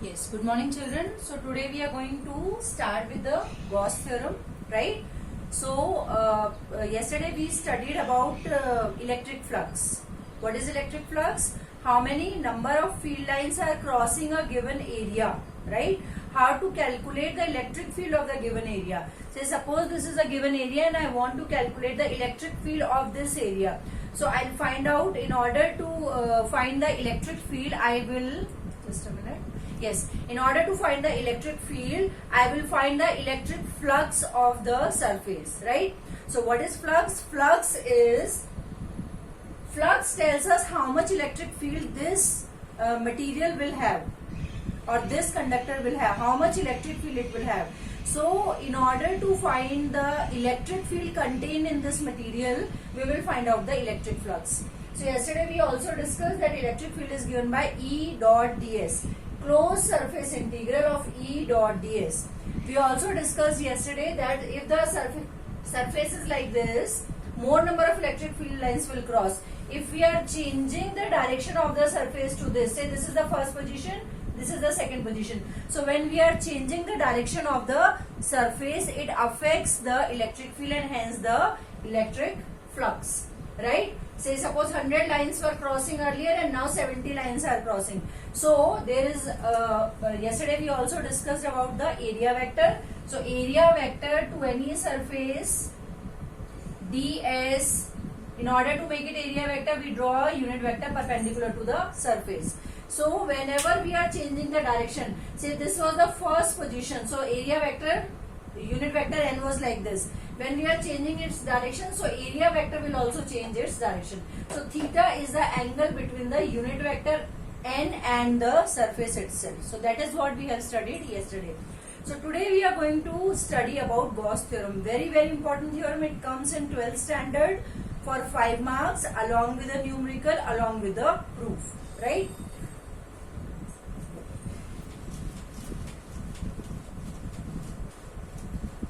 Yes, good morning children. So today we are going to start with the Gauss theorem, right? So yesterday we studied about electric flux. What is electric flux? How many number of field lines are crossing a given area, right? How to calculate the electric field of the given area. Say suppose this is a given area and I want to calculate the electric field of this area. So I'll find out, in order to find the electric field, I will, just a minute. Yes, in order to find the electric field, I will find the electric flux of the surface, right? So what is flux? Flux tells us how much electric field this material will have, or this conductor will have, how much electric field it will have. So in order to find the electric field contained in this material, we will find out the electric flux. So yesterday we also discussed that electric field is given by E dot ds, closed surface integral of E dot ds. We also discussed yesterday that if the surface is like this, more number of electric field lines will cross. If we are changing the direction of the surface to this, say this is the first position, this is the second position. So when we are changing the direction of the surface, it affects the electric field and hence the electric flux, right? Say suppose 100 lines were crossing earlier and now 70 lines are crossing. So there is, yesterday we also discussed about the area vector. So area vector to any surface ds, in order to make it area vector, we draw a unit vector perpendicular to the surface. So whenever we are changing the direction, say this was the first position, so area vector, unit vector n was like this. When we are changing its direction, so area vector will also change its direction. So theta is the angle between the unit vector n and the surface itself. So that is what we have studied yesterday. So today we are going to study about Gauss theorem. Very, very important theorem. It comes in 12th standard for 5 marks, along with the numerical, along with the proof, right?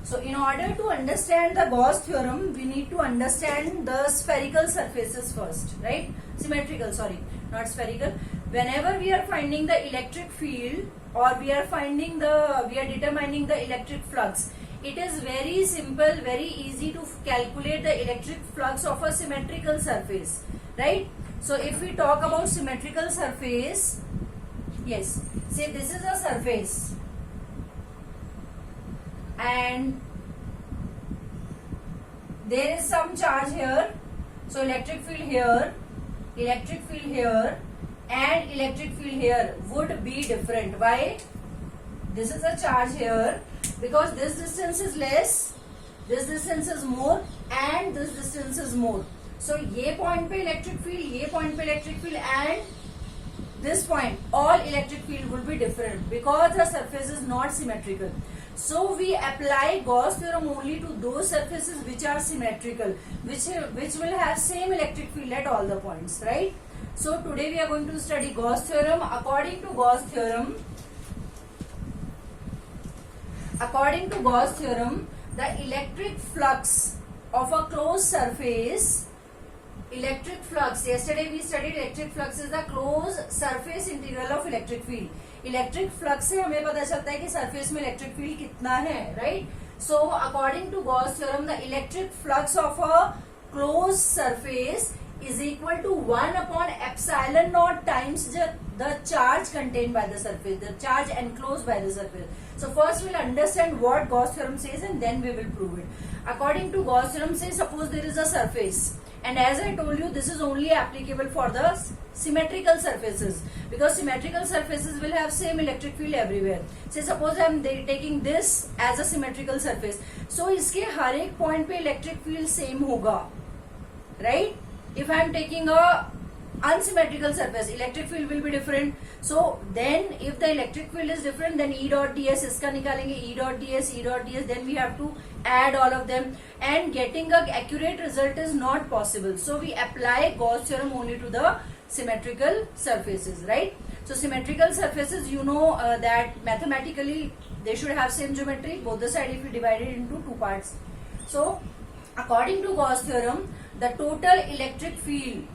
So in order to understand the Gauss theorem, we need to understand the spherical surfaces first, right? Symmetrical, sorry, not spherical. Whenever we are finding the electric field, or we are determining the electric flux, it is very simple, very easy to calculate the electric flux of a symmetrical surface, right? So if we talk about symmetrical surface, yes, say this is a surface, and there is some charge here, so electric field here, and electric field here would be different. Why? This is a charge here, because this distance is less, this distance is more, and this distance is more. So ये point पे electric field, ये point पे electric field, and this point, all electric field will be different because the surface is not symmetrical. So we apply Gauss theorem only to those surfaces which are symmetrical, which will have same electric field at all the points, right? So today we are going to study Gauss theorem. According to Gauss theorem, the electric flux of a closed surface, electric flux, yesterday we studied electric flux is the closed surface integral of electric field. Electric flux से हमें पता चलता है कि surface में electric field कितना है, right? So according to Gauss theorem, the electric flux of a close surface is equal to 1 upon epsilon naught times the charge contained by the surface, the charge enclosed by the surface. So first we'll understand what Gauss theorem says and then we will prove it. According to Gauss theorem, say suppose there is a surface, and as I told you, this is only applicable for the symmetrical surfaces, because symmetrical surfaces will have same electric field everywhere. Say suppose I am taking this as a symmetrical surface, so इसके हर एक point पे electric field same होगा, right? If I am taking a unsymmetrical surface, electric field will be different. So then if the electric field is different, then E dot ds, इसका निकालेंगे E dot ds, then we have to add all of them, and getting a accurate result is not possible. So we apply Gauss theorem only to the symmetrical surfaces, right? So symmetrical surfaces, you know that mathematically they should have same geometry, both the side if you divide it into two parts. So according to Gauss theorem, the total electric field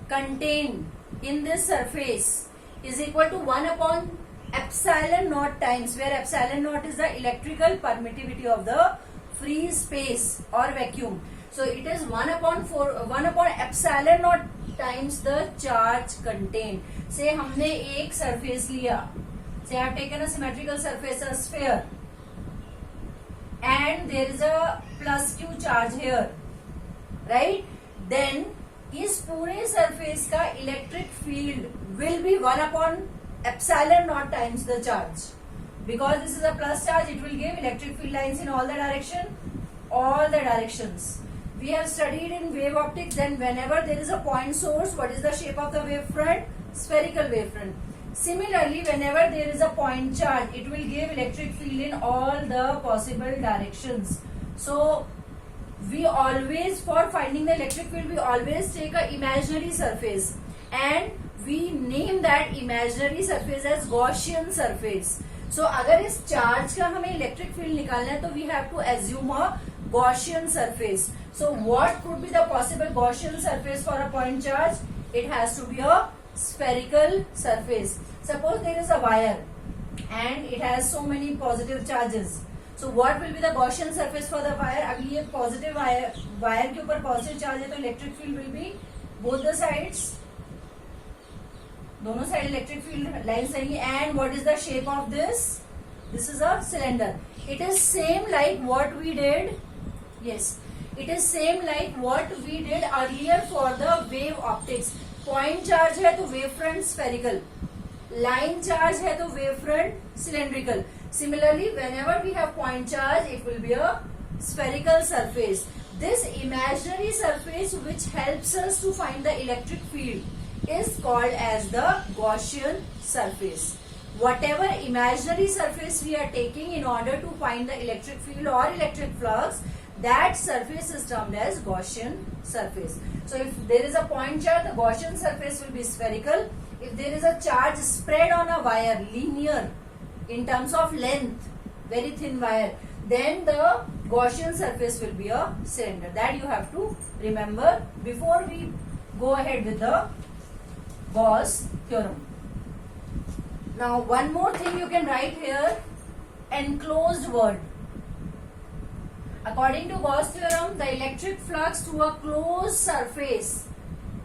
contained in this surface is equal to 1 upon epsilon naught times, where epsilon naught is the electrical permittivity of the free space or vacuum. So it is 1 upon epsilon naught times the charge contained. Say हमने एक surface लिया, say I have taken a symmetrical surface, a sphere, and there is a plus q charge here, right? Then इस पूरे surface का electric field will be 1 upon epsilon naught times the charge. Because this is a plus charge, it will give electric field lines in all the directions. We have studied in wave optics, then whenever there is a point source, what is the shape of the wavefront? Spherical wavefront. Similarly, whenever there is a point charge, it will give electric field in all the possible directions. So we always, for finding the electric field, we always take a imaginary surface and we name that imaginary surface as Gaussian surface. So अगर इस charge का हमें electric field निकालना है, तो we have to assume a Gaussian surface. So what could be the possible Gaussian surface for a point charge? It has to be a spherical surface. Suppose there is a wire and it has so many positive charges. So what will be the Gaussian surface for the wire? अभी ये positive wire के ऊपर positive charge है, तो electric field will be both the sides. दोनों side electric field lines रहेंगी. And what is the shape of this? This is a cylinder. It is same like what we did. Yes, it is same like what we did earlier for the wave optics. Point charge है तो wave front spherical, line charge है तो wave front cylindrical. Similarly whenever we have point charge, it will be a spherical surface. This imaginary surface which helps us to find the electric field is called as the Gaussian surface. Whatever imaginary surface we are taking in order to find the electric field or electric flux, that surface is termed as Gaussian surface. So if there is a point charge, the Gaussian surface will be spherical. If there is a charge spread on a wire, linear in terms of length, very thin wire, then the Gaussian surface will be a cylinder. That you have to remember before we go ahead with the Gauss theorem. Now one more thing you can write here, enclosed word. According to Gauss theorem, the electric flux through a closed surface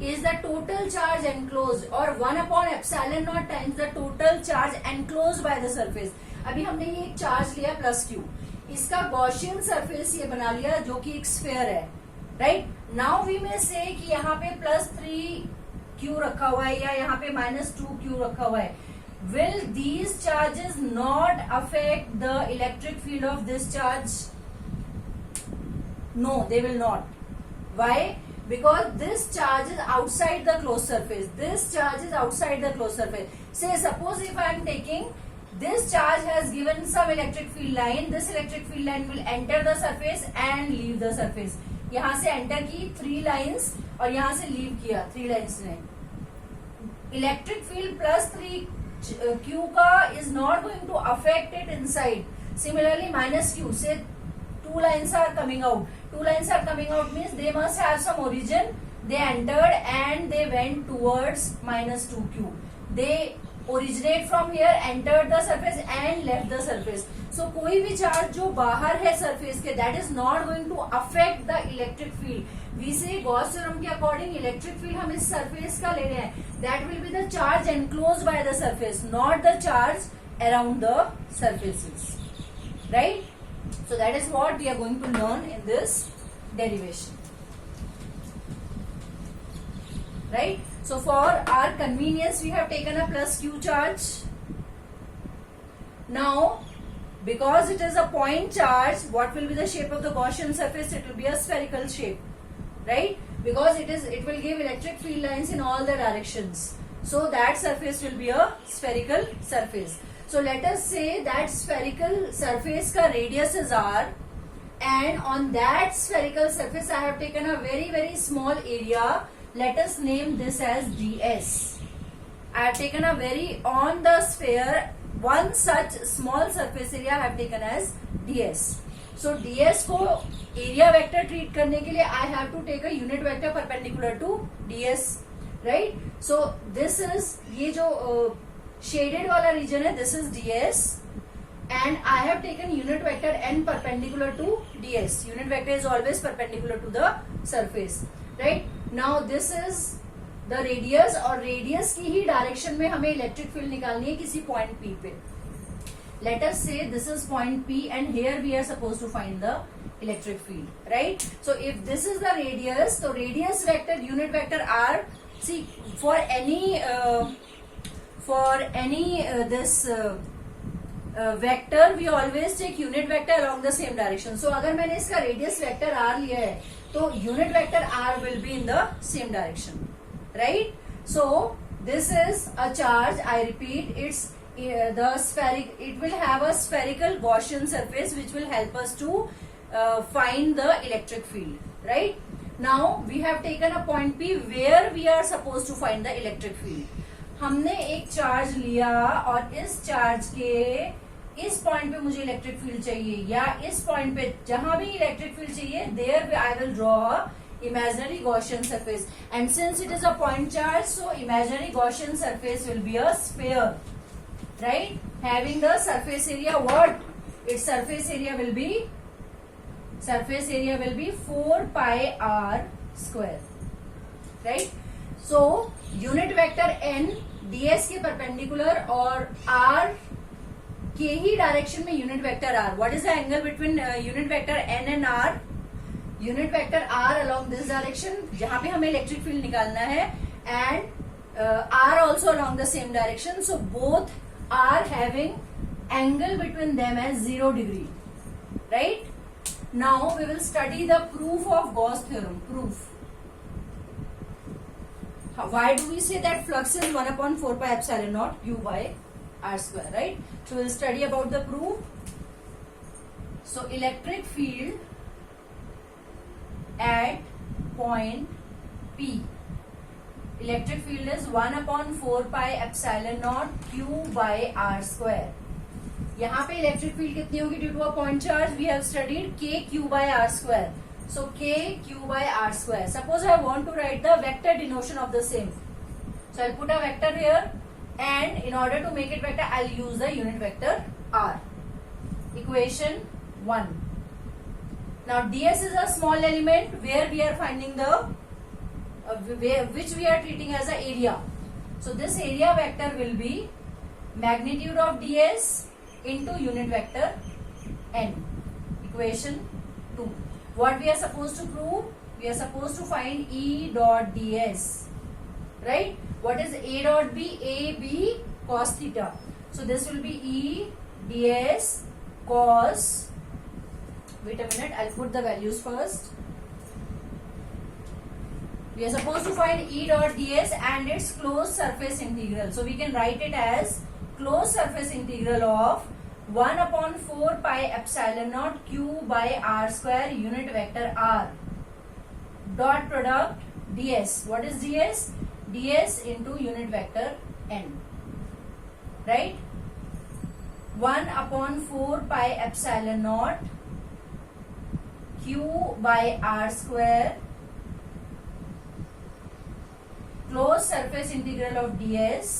is the total charge enclosed, or 1 upon epsilon naught times the total charge enclosed by the surface. अभी हमने ये एक charge लिया plus Q, इसका Gaussian surface ये बना लिया जो कि एक स्फीयर है, राइट. नाउ वी मे से कि यहाँ पे +3q रखा हुआ है या यहाँ पे -2q रखा हुआ है. Will these charges not affect the electric field of this charge? No, they will not. Why? Because this charge is outside the closed surface. This charge is outside the closed surface. Say suppose if I am taking this charge has given some electric field line. This electric field line will enter the surface and leave the surface. यहाँ से enter की 3 lines और यहाँ से leave किया 3 lines ने. Electric field +3q का is not going to affect it inside. Similarly -q, say 2 lines are coming out. 2 lines are coming out means they must have some origin. They entered and they went towards -2q. They originate from here, entered the surface and left the surface. So कोई भी charge जो बाहर है surface के, that is not going to affect the electric field. We say Gauss theorem के according electric field हम इस surface का ले रहे हैं. That will be the charge enclosed by the surface, not the charge around the surfaces, right? So that is what we are going to learn in this derivation, right? So for our convenience, we have taken a +q charge. Now, because it is a point charge, what will be the shape of the Gaussian surface? It will be a spherical shape, right? Because it will give electric field lines in all the directions. So that surface will be a spherical surface. So let us say that spherical surface का radius is r, and on that spherical surface I have taken a very small area. Let us name this as ds. I have taken a on the sphere one such small surface area I have taken as ds. So ds को area vector treat करने के लिए I have to take a unit vector perpendicular to ds, right? So this is ये जो shaded वाला reason है, this is ds and I have taken unit vector n perpendicular to ds. Unit vector is always perpendicular to the surface, right? Now this is the radius और radius की ही direction में हमें electric field निकालनी है किसी point P पे. Let us say this is point P and here we are supposed to find the electric field, right? So if this is the radius, so radius vector, unit vector r, see for any vector we always take unit vector along the same direction. So अगर मैंने इसका radius vector r लिया है तो unit vector r will be in the same direction, right? So this is a charge, I repeat, it's it will have a spherical Gaussian surface which will help us to find the electric field, right? Now we have taken a point P where we are supposed to find the electric field. हमने एक charge लिया और इस charge के इस point पे मुझे electric field चाहिए या इस पॉइंट पे जहां भी इलेक्ट्रिक फील्ड चाहिए, there I will draw imaginary Gaussian surface, and since it is a point charge, so imaginary Gaussian surface will be a sphere, right? Having the surface area, what its surface area will be 4 pi r square, right? So unit vector n ds के perpendicular और r के ही direction में unit vector r. What is the angle between unit vector n and r? Unit vector r along this direction जहां पे हमें electric field निकालना है, and r also along the same direction. So both are having angle between them as 0 degree, right? Now we will study the proof of Gauss theorem. Proof. Why do we say that flux is 1 upon 4 pi epsilon naught q by r square, right? So we will study about the proof. So electric field at point P, electric field is 1 upon 4 pi epsilon naught q by r square. यहाँ पे electric field कितनी होगी due to a point charge? We have studied k q by r square. So k q by r square. Suppose I want to write the vector denotation of the same. So I'll put a vector here, and in order to make it vector, I'll use the unit vector r. Equation 1. Now ds is a small element where we are finding the which we are treating as an area. So this area vector will be magnitude of ds into unit vector n. Equation 2. What we are supposed to prove? We are supposed to find E dot ds, right? What is A dot b? A b cos theta. So this will be E ds cos, wait a minute, I'll put the values first. We are supposed to find E dot ds and its closed surface integral. So we can write it as closed surface integral of 1 upon 4 pi epsilon naught q by r square unit vector r dot product ds. What is ds? ds into unit vector n, right? 1 upon 4 pi epsilon naught q by r square closed surface integral of ds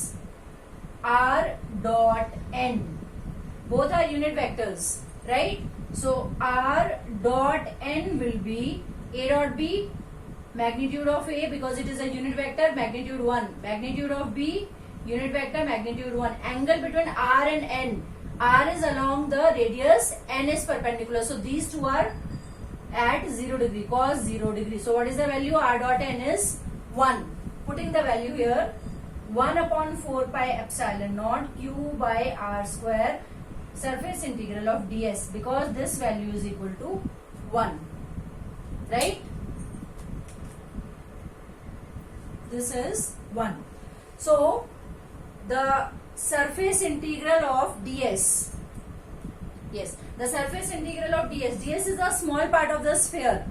r dot n. Both are unit vectors, right? So r dot n will be A dot b, magnitude of A because it is a unit vector, magnitude 1. Magnitude of b, unit vector, magnitude 1. Angle between r and n. R is along the radius, n is perpendicular. So these two are at 0 degree, cos 0 degree. So what is the value? R dot n is 1. Putting the value here, 1 upon 4 pi epsilon naught q by r square surface integral of ds, because this value is equal to 1, right? This is 1. So the surface integral of ds, yes, the surface integral of ds is a small part of the sphere.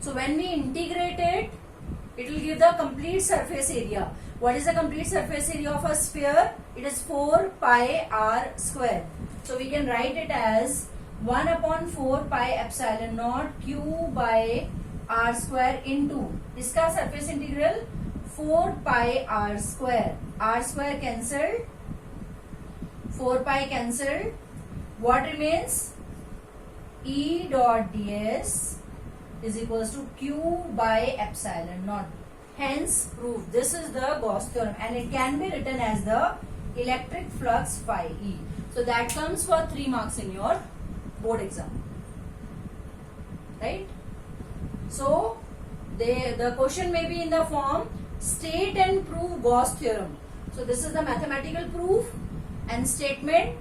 So when we integrate it, it will give the complete surface area. What is the complete surface area of a sphere? It is 4 pi r square. So we can write it as 1 upon 4 pi epsilon naught q by r square into इसका surface integral 4 pi r square cancelled, 4 pi cancelled. What remains? E dot ds is equals to q by epsilon naught. Hence proved. This is the Gauss theorem, and it can be written as the electric flux phi E. So that comes for 3 marks in your board exam. Right? So the question may be in the form state and prove Gauss theorem. So this is the mathematical proof, and statement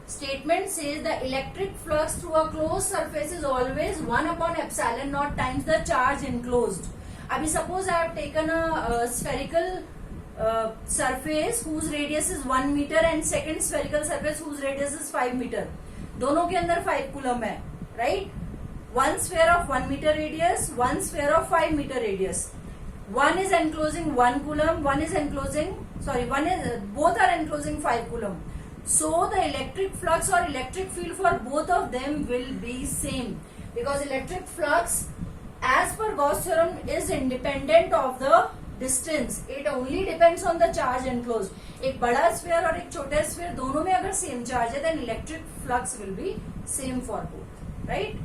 says the electric flux through a closed surface is always 1 upon epsilon naught times the charge enclosed. Abhi suppose I have taken a spherical surface whose radius is 1 meter and second spherical surface whose radius is 5 meter. दोनों के अंदर 5 coulomb है, right? One sphere of 1 meter radius, one sphere of 5 meter radius. One is enclosing 1 coulomb, both are enclosing 5 coulomb. So the electric flux or electric field for both of them will be same, because electric flux as per Gauss theorem is independent of the distance. It only depends on the charge enclosed. एक बड़ा sphere और एक छोटा sphere दोनों में अगर same charge है, then electric flux will be same for both, right?